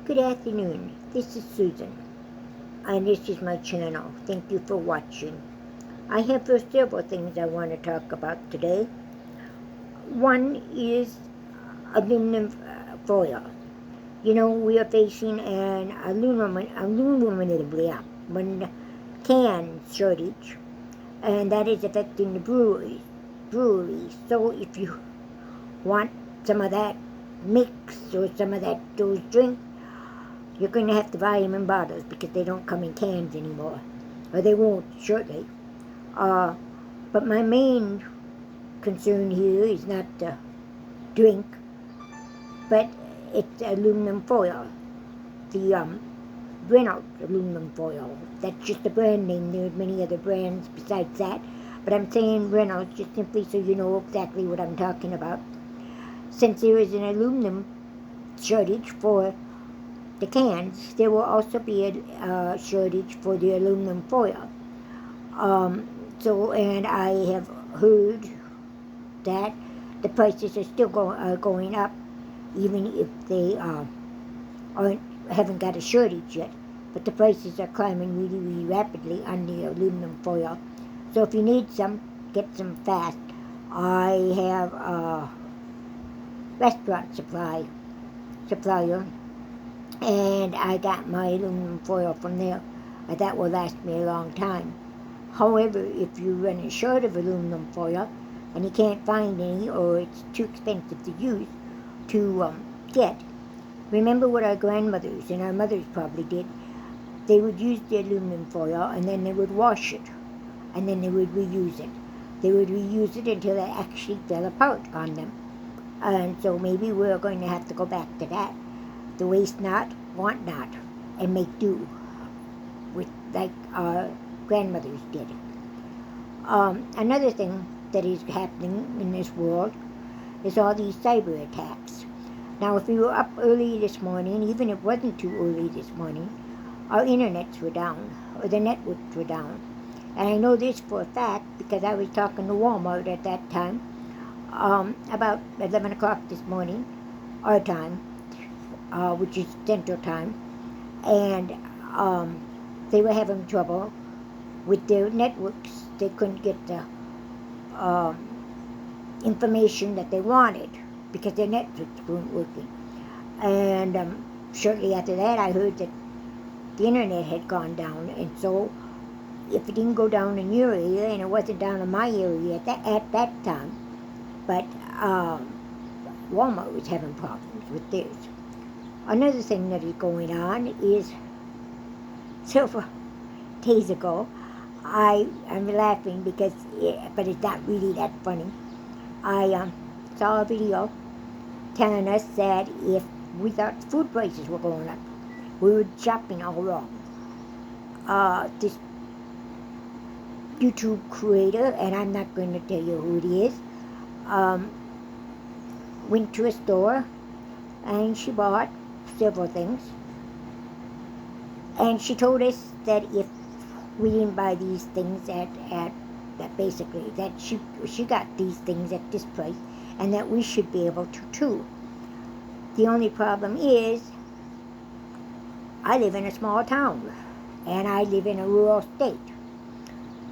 Good afternoon, this is Susan, and this is my channel. Thank you for watching. I have several things I want to talk about today. One is aluminum foil. You know, we are facing an aluminum can shortage, and that is affecting the breweries. So if you want some of that mix or some of those drinks, you're going to have to buy them in bottles because they don't come in cans anymore. Or they won't shortly. But my main concern here is not the drink, but it's aluminum foil. The Reynolds aluminum foil. That's just a brand name. There are many other brands besides that. But I'm saying Reynolds just simply so you know exactly what I'm talking about. Since there is an aluminum shortage for the cans, there will also be a shortage for the aluminum foil. And I have heard that the prices are still going up, even if they haven't got a shortage yet. But the prices are climbing really, really rapidly on the aluminum foil. So if you need some, get some fast. I have a restaurant supplier, and I got my aluminum foil from there. That will last me a long time. However, if you run short of aluminum foil and you can't find any, or it's too expensive to use to get, remember what our grandmothers and our mothers probably did. They would use the aluminum foil and then they would wash it, and then they would reuse it. They would reuse it until it actually fell apart on them. And so maybe we're going to have to go back to that. The waste not, want not, and make do with like our grandmothers did. Another thing that is happening in this world is all these cyber attacks. Now, if we were up early this morning, even if it wasn't too early this morning, our internets were down, or the networks were down. And I know this for a fact because I was talking to Walmart at that time, about 11 o'clock this morning, our time, which is Central Time, and they were having trouble with their networks. They couldn't get the information that they wanted because their networks weren't working. And shortly after that, I heard that the internet had gone down, and so if it didn't go down in your area, and it wasn't down in my area at that time, but Walmart was having problems with theirs. Another thing that is going on is several days ago, I'm laughing because, but it's not really that funny. I saw a video telling us that if we thought food prices were going up, we were shopping all wrong. This YouTube creator, and I'm not going to tell you who it is, went to a store and she bought several things. And she told us that if we didn't buy these things at that basically, that she got these things at this price, and that we should be able to too. The only problem is, I live in a small town, and I live in a rural state.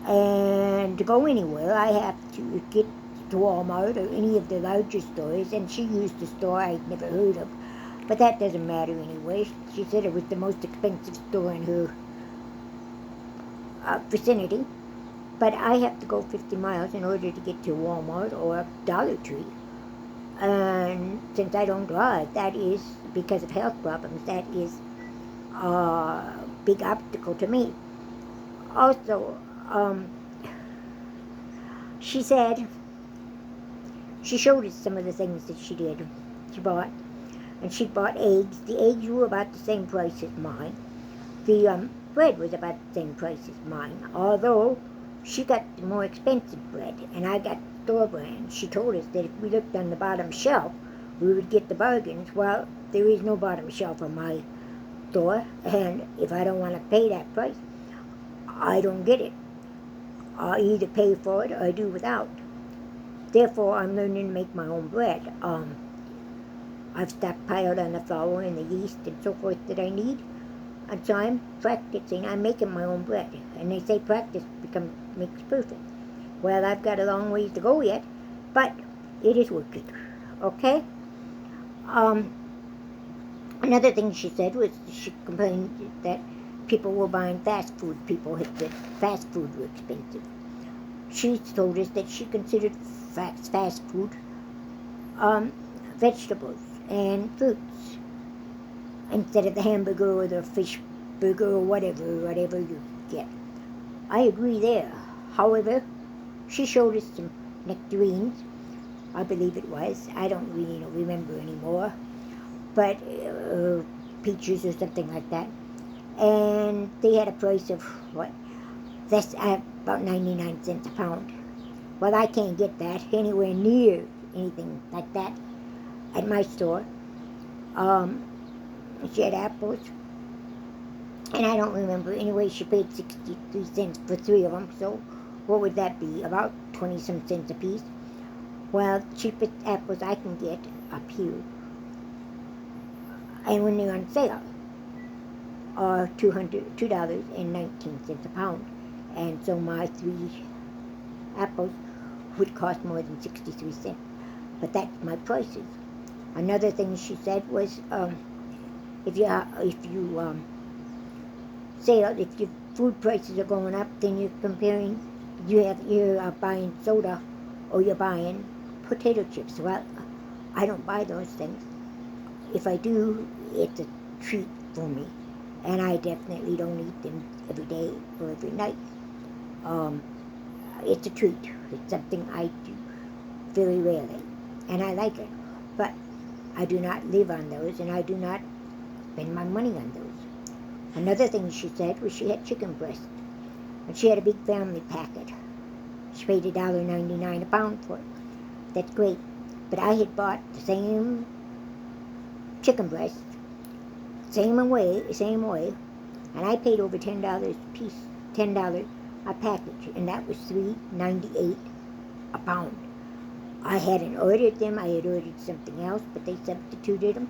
And to go anywhere, I have to get to Walmart or any of the larger stores, and she used a store I'd never heard of. But that doesn't matter anyway. She said it was the most expensive store in her vicinity. But I have to go 50 miles in order to get to Walmart or Dollar Tree. And since I don't drive, that is, because of health problems, that is a big obstacle to me. Also, she said, she showed us some of the things that she did. She bought. And she bought eggs. The eggs were about the same price as mine. The bread was about the same price as mine, although she got the more expensive bread, and I got store brand. She told us that if we looked on the bottom shelf, we would get the bargains. Well, there is no bottom shelf on my store, and if I don't want to pay that price, I don't get it. I either pay for it or I do without. Therefore, I'm learning to make my own bread. I've stockpiled on the flour and the yeast and so forth that I need. And so I'm practicing. I'm making my own bread. And they say practice makes perfect. Well, I've got a long ways to go yet, but it is working. Okay? Um, Another thing she said was she complained that people were buying fast food. People had said fast food were expensive. She told us that she considered fast food um, vegetables and fruits instead of the hamburger or the fish burger or whatever you get. I agree there. However, she showed us some nectarines, I believe it was. I don't really remember anymore, but peaches or something like that. And they had a price of what? That's about 99 cents a pound. Well, I can't get that anywhere near anything like that at my store. Um, she had apples, and I don't remember. Anyway, she paid 63 cents for 3 of them, so what would that be? About 20 some cents a piece. Well, cheapest apples I can get up here, and when they're on sale, are $2.19 a pound. And so my 3 apples would cost more than 63 cents. But that's my prices. Another thing she said was, if your food prices are going up, then you're buying soda, or you're buying potato chips. Well, I don't buy those things. If I do, it's a treat for me, and I definitely don't eat them every day or every night. It's a treat. It's something I do very rarely, and I like it. But I do not live on those, and I do not spend my money on those. Another thing she said was she had chicken breast, and she had a big family packet. She paid $1.99 a pound for it. That's great. But I had bought the same chicken breast, same way, and I paid over $10 a piece, $10 a package, and that was $3.98 a pound. I hadn't ordered them. I had ordered something else, but they substituted them,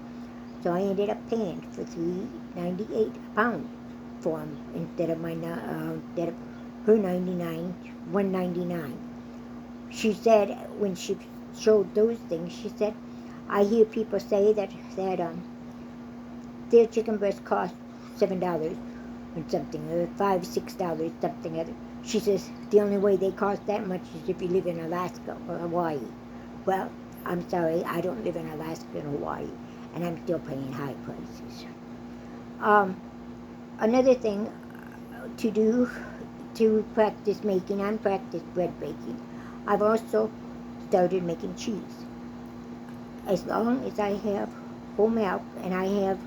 so I ended up paying for $3.98 a pound for them instead of her 99, $1.99. She said when she showed those things, she said, I hear people say that their chicken breast cost $7 and something, or $5, $6 something other. She says the only way they cost that much is if you live in Alaska or Hawaii. Well, I'm sorry, I don't live in Alaska and Hawaii, and I'm still paying high prices. Another thing to do to practice making, I'm practiced bread baking. I've also started making cheese. As long as I have whole milk and I have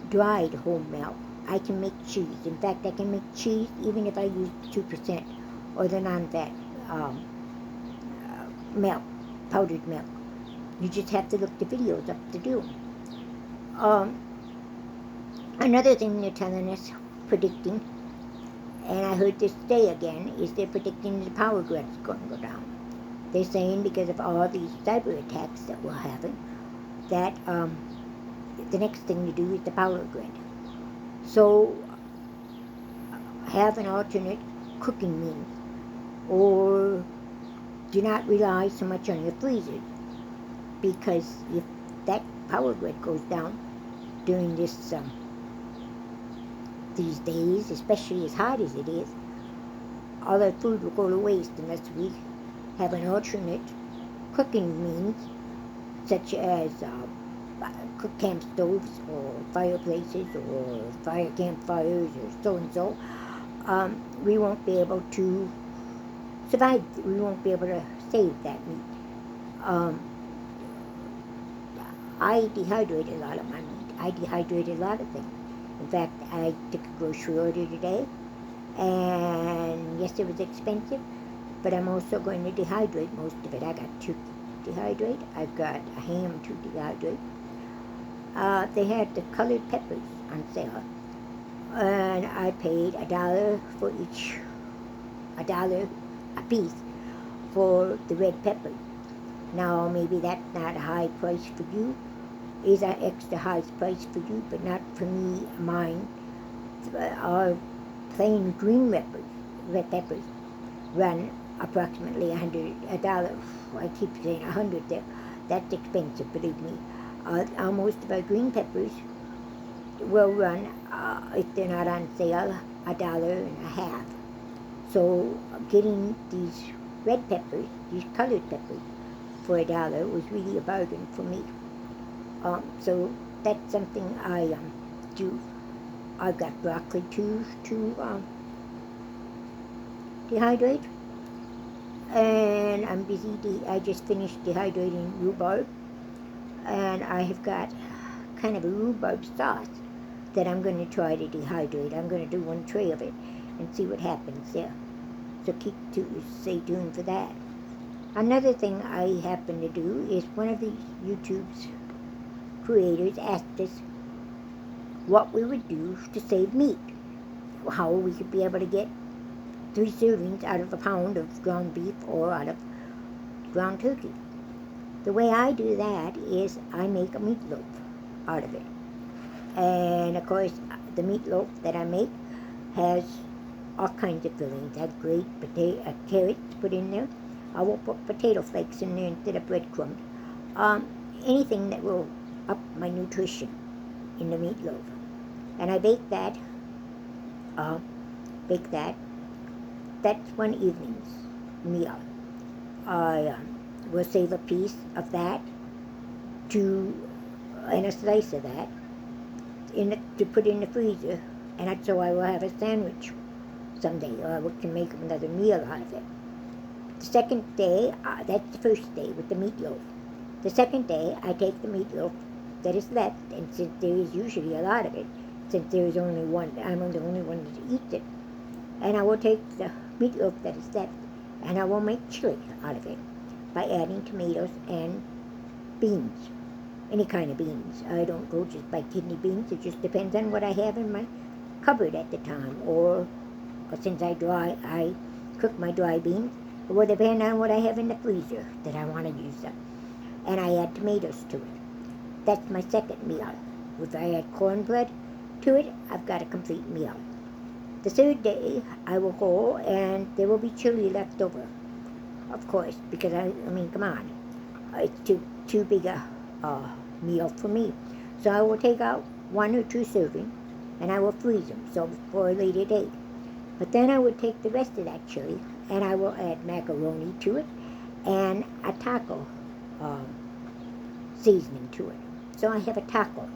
dried whole milk, I can make cheese. In fact, I can make cheese even if I use 2% or the non-fat milk, powdered milk. You just have to look the videos up to do. Another thing they're telling us, predicting, and I heard this today again, is they're predicting the power grid's going to go down. They're saying because of all these cyber attacks that we're having, that the next thing to do is the power grid. So have an alternate cooking means, or do not rely so much on your freezers, because if that power grid goes down during these days, especially as hot as it is, all our food will go to waste unless we have an alternate cooking means, such as camp stoves or fireplaces or fire campfires or so-and-so. We won't be able to survive. We won't be able to save that meat. I dehydrate a lot of my meat. I dehydrate a lot of things. In fact, I took a grocery order today, and yes, it was expensive, but I'm also going to dehydrate most of it. I got 2 to dehydrate. I've got a ham to dehydrate. They had the colored peppers on sale, and I paid $1 for each, $1 a piece for the red peppers. Now, maybe that's not a high price for you, is an extra high price for you, but not for me. Mine are plain green red peppers run approximately $100. I keep saying 100 there. That's expensive, believe me. Most of our green peppers will run, if they're not on sale, $1.50. So getting these red peppers, these colored peppers, for $1 was really a bargain for me. So that's something I do. I've got broccoli to dehydrate, and I'm busy. I just finished dehydrating rhubarb, and I have got kind of a rhubarb sauce that I'm going to try to dehydrate. I'm going to do one tray of it and see what happens there. So stay tuned for that. Another thing I happen to do is one of these YouTube's creators asked us what we would do to save meat, how we could be able to get 3 servings out of a pound of ground beef or out of ground turkey. The way I do that is I make a meatloaf out of it. And of course, the meatloaf that I make has all kinds of fillings. I have great carrots put in there. I will put potato flakes in there instead of breadcrumbs. Anything that will up my nutrition in the meatloaf. And I bake that. That's one evening's meal. I will save a piece of that and a slice of that to put in the freezer, and so I will have a sandwich someday, or I can make another meal out of it. The second day, that's the first day with the meatloaf. The second day, I take the meatloaf that is left, and since there is usually a lot of it, since there is only one, I'm the only one that eats it, and I will take the meatloaf that is left, and I will make chili out of it by adding tomatoes and beans. Any kind of beans. I don't go just by kidney beans. It just depends on what I have in my cupboard at the time, or since I cook my dry beans, it will depend on what I have in the freezer that I want to use them. And I add tomatoes to it. That's my second meal. If I add cornbread to it, I've got a complete meal. The third day, I will go and there will be chili left over, of course, because I mean, come on, it's too big a meal for me. So I will take out 1 or 2 servings and I will freeze them so for a later date. But then I would take the rest of that chili and I will add macaroni to it and a taco seasoning to it. So I have a taco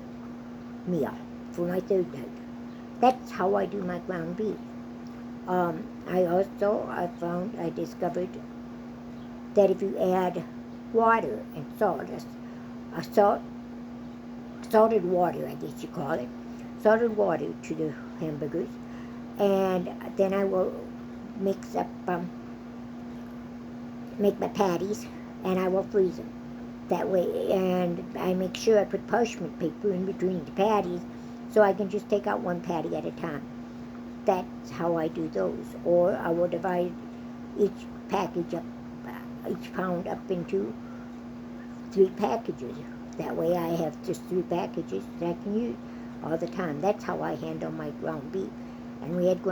meal for my third night. That's how I do my ground beef. I discovered that if you add water and salt, salted water, I guess you call it, salted water to the hamburgers, and then I will make my patties, and I will freeze them that way. And I make sure I put parchment paper in between the patties so I can just take out one patty at a time. That's how I do those. Or I will divide each pound up into 3 packages. That way I have just 3 packages that I can use all the time. That's how I handle my ground beef. And we had ground